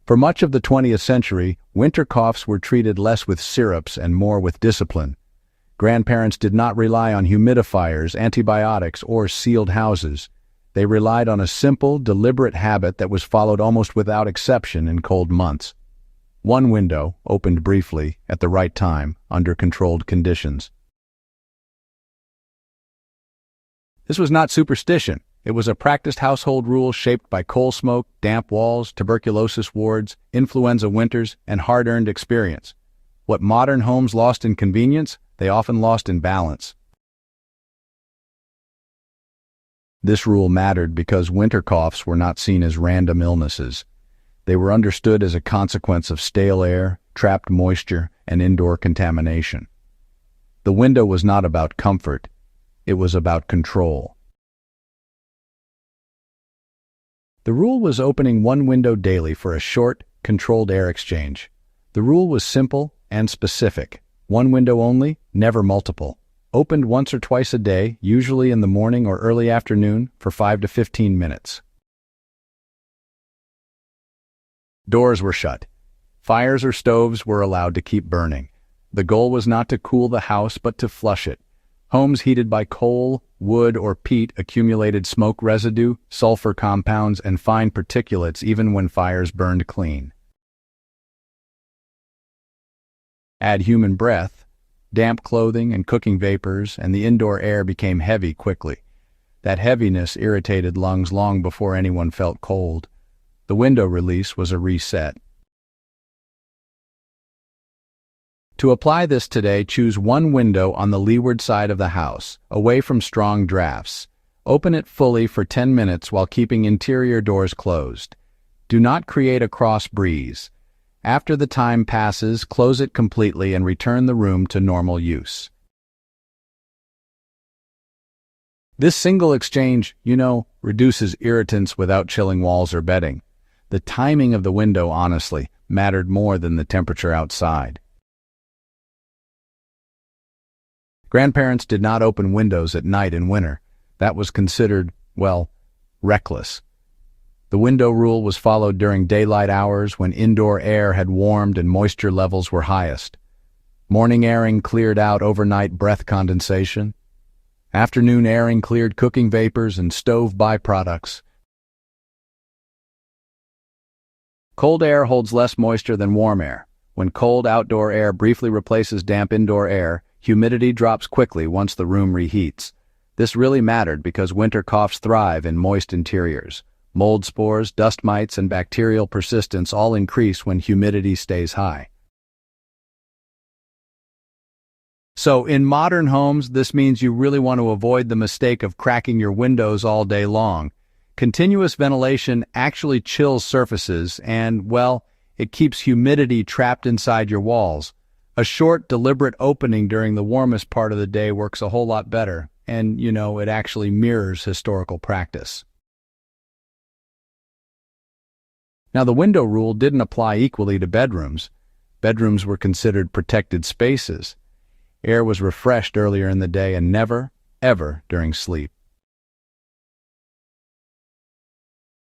For much of the 20th century, winter coughs were treated less with syrups and more with discipline. Grandparents did not rely on humidifiers, antibiotics, or sealed houses. They relied on a simple, deliberate habit that was followed almost without exception in cold months. One window opened briefly, at the right time, under controlled conditions. This was not superstition. It was a practiced household rule shaped by coal smoke, damp walls, tuberculosis wards, influenza winters, and hard-earned experience. What modern homes lost in convenience, they often lost in balance. This rule mattered because winter coughs were not seen as random illnesses. They were understood as a consequence of stale air, trapped moisture, and indoor contamination. The window was not about comfort. It was about control. The rule was opening one window daily for a short, controlled air exchange. The rule was simple and specific. One window only, never multiple. Opened once or twice a day, usually in the morning or early afternoon, for 5 to 15 minutes. Doors were shut. Fires or stoves were allowed to keep burning. The goal was not to cool the house, but to flush it. Homes heated by coal, wood, or peat accumulated smoke residue, sulfur compounds, and fine particulates even when fires burned clean. Add human breath, damp clothing, and cooking vapors, and the indoor air became heavy quickly. That heaviness irritated lungs long before anyone felt cold. The window release was a reset. To apply this today, choose one window on the leeward side of the house, away from strong drafts. Open it fully for 10 minutes while keeping interior doors closed. Do not create a cross breeze. After the time passes, close it completely and return the room to normal use. This single exchange, reduces irritants without chilling walls or bedding. The timing of the window, honestly, mattered more than the temperature outside. Grandparents did not open windows at night in winter. That was considered, reckless. The window rule was followed during daylight hours when indoor air had warmed and moisture levels were highest. Morning airing cleared out overnight breath condensation. Afternoon airing cleared cooking vapors and stove byproducts. Cold air holds less moisture than warm air. When cold outdoor air briefly replaces damp indoor air, humidity drops quickly once the room reheats. This really mattered because winter coughs thrive in moist interiors. Mold spores, dust mites, and bacterial persistence all increase when humidity stays high. So in modern homes, this means you really want to avoid the mistake of cracking your windows all day long. Continuous ventilation actually chills surfaces and, it keeps humidity trapped inside your walls. A short, deliberate opening during the warmest part of the day works a whole lot better, and, it actually mirrors historical practice. Now, the window rule didn't apply equally to bedrooms. Bedrooms were considered protected spaces. Air was refreshed earlier in the day and never, ever during sleep.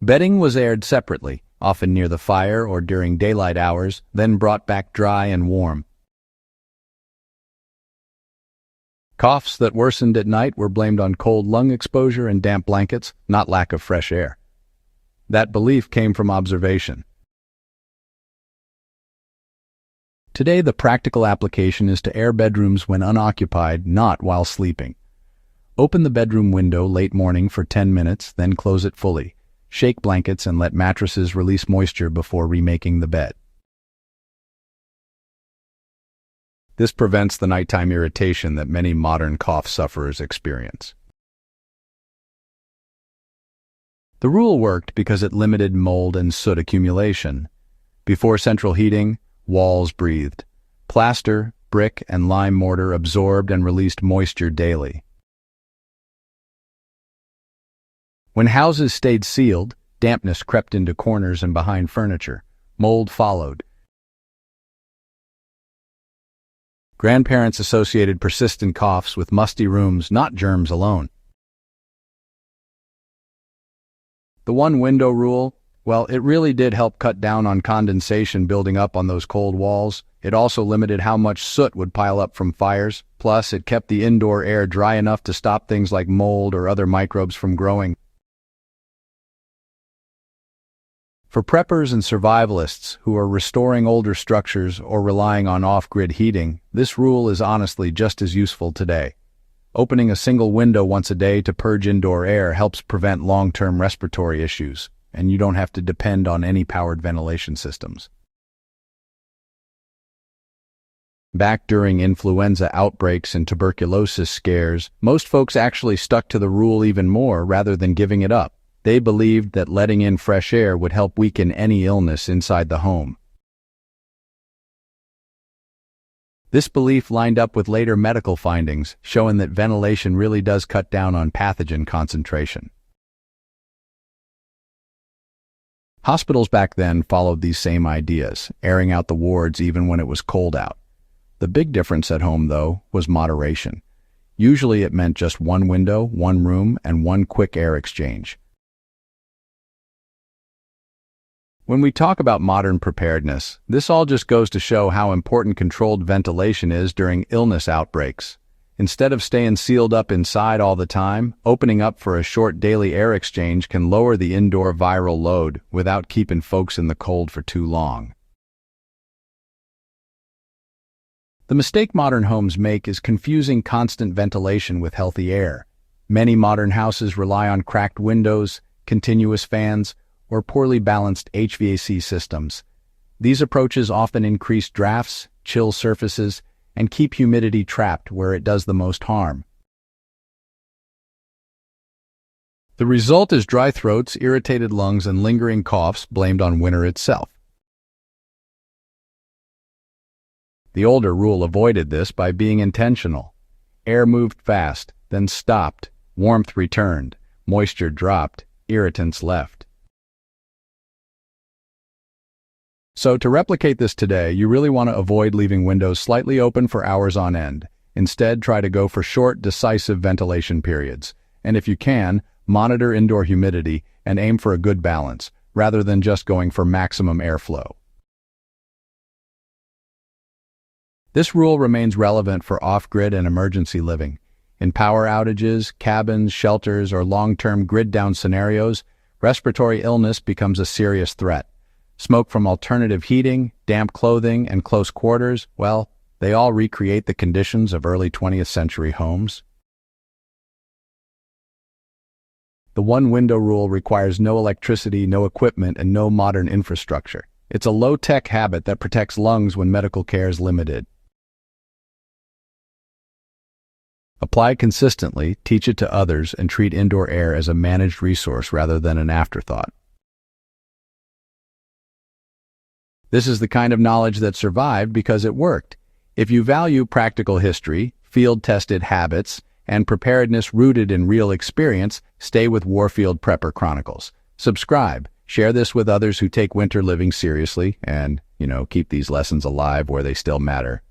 Bedding was aired separately, often near the fire or during daylight hours, then brought back dry and warm. Coughs that worsened at night were blamed on cold lung exposure and damp blankets, not lack of fresh air. That belief came from observation. Today, the practical application is to air bedrooms when unoccupied, not while sleeping. Open the bedroom window late morning for 10 minutes, then close it fully. Shake blankets and let mattresses release moisture before remaking the bed. This prevents the nighttime irritation that many modern cough sufferers experience. The rule worked because it limited mold and soot accumulation. Before central heating, walls breathed. Plaster, brick, and lime mortar absorbed and released moisture daily. When houses stayed sealed, dampness crept into corners and behind furniture. Mold followed. Grandparents associated persistent coughs with musty rooms, not germs alone. The one window rule, Well, it really did help cut down on condensation building up on those cold walls. It also limited how much soot would pile up from fires. Plus, it kept the indoor air dry enough to stop things like mold or other microbes from growing. For preppers and survivalists who are restoring older structures or relying on off-grid heating, this rule is honestly just as useful today. Opening a single window once a day to purge indoor air helps prevent long-term respiratory issues, and you don't have to depend on any powered ventilation systems. Back during influenza outbreaks and tuberculosis scares, most folks actually stuck to the rule even more rather than giving it up. They believed that letting in fresh air would help weaken any illness inside the home. This belief lined up with later medical findings, showing that ventilation really does cut down on pathogen concentration. Hospitals back then followed these same ideas, airing out the wards even when it was cold out. The big difference at home, though, was moderation. Usually it meant just one window, one room, and one quick air exchange. When we talk about modern preparedness, this all just goes to show how important controlled ventilation is during illness outbreaks. Instead of staying sealed up inside all the time, opening up for a short daily air exchange can lower the indoor viral load without keeping folks in the cold for too long. The mistake modern homes make is confusing constant ventilation with healthy air. Many modern houses rely on cracked windows, continuous fans, or poorly balanced HVAC systems. These approaches often increase drafts, chill surfaces, and keep humidity trapped where it does the most harm. The result is dry throats, irritated lungs, and lingering coughs blamed on winter itself. The older rule avoided this by being intentional. Air moved fast, then stopped, warmth returned, moisture dropped, irritants left. So to replicate this today, you really want to avoid leaving windows slightly open for hours on end. Instead, try to go for short, decisive ventilation periods. And if you can, monitor indoor humidity and aim for a good balance, rather than just going for maximum airflow. This rule remains relevant for off-grid and emergency living. In power outages, cabins, shelters, or long-term grid-down scenarios, respiratory illness becomes a serious threat. Smoke from alternative heating, damp clothing, and close quarters, well, they all recreate the conditions of early 20th century homes. The one-window rule requires no electricity, no equipment, and no modern infrastructure. It's a low-tech habit that protects lungs when medical care is limited. Apply consistently, teach it to others, and treat indoor air as a managed resource rather than an afterthought. This is the kind of knowledge that survived because it worked. If you value practical history, field-tested habits, and preparedness rooted in real experience, stay with Warfield Prepper Chronicles. Subscribe, share this with others who take winter living seriously, and, keep these lessons alive where they still matter.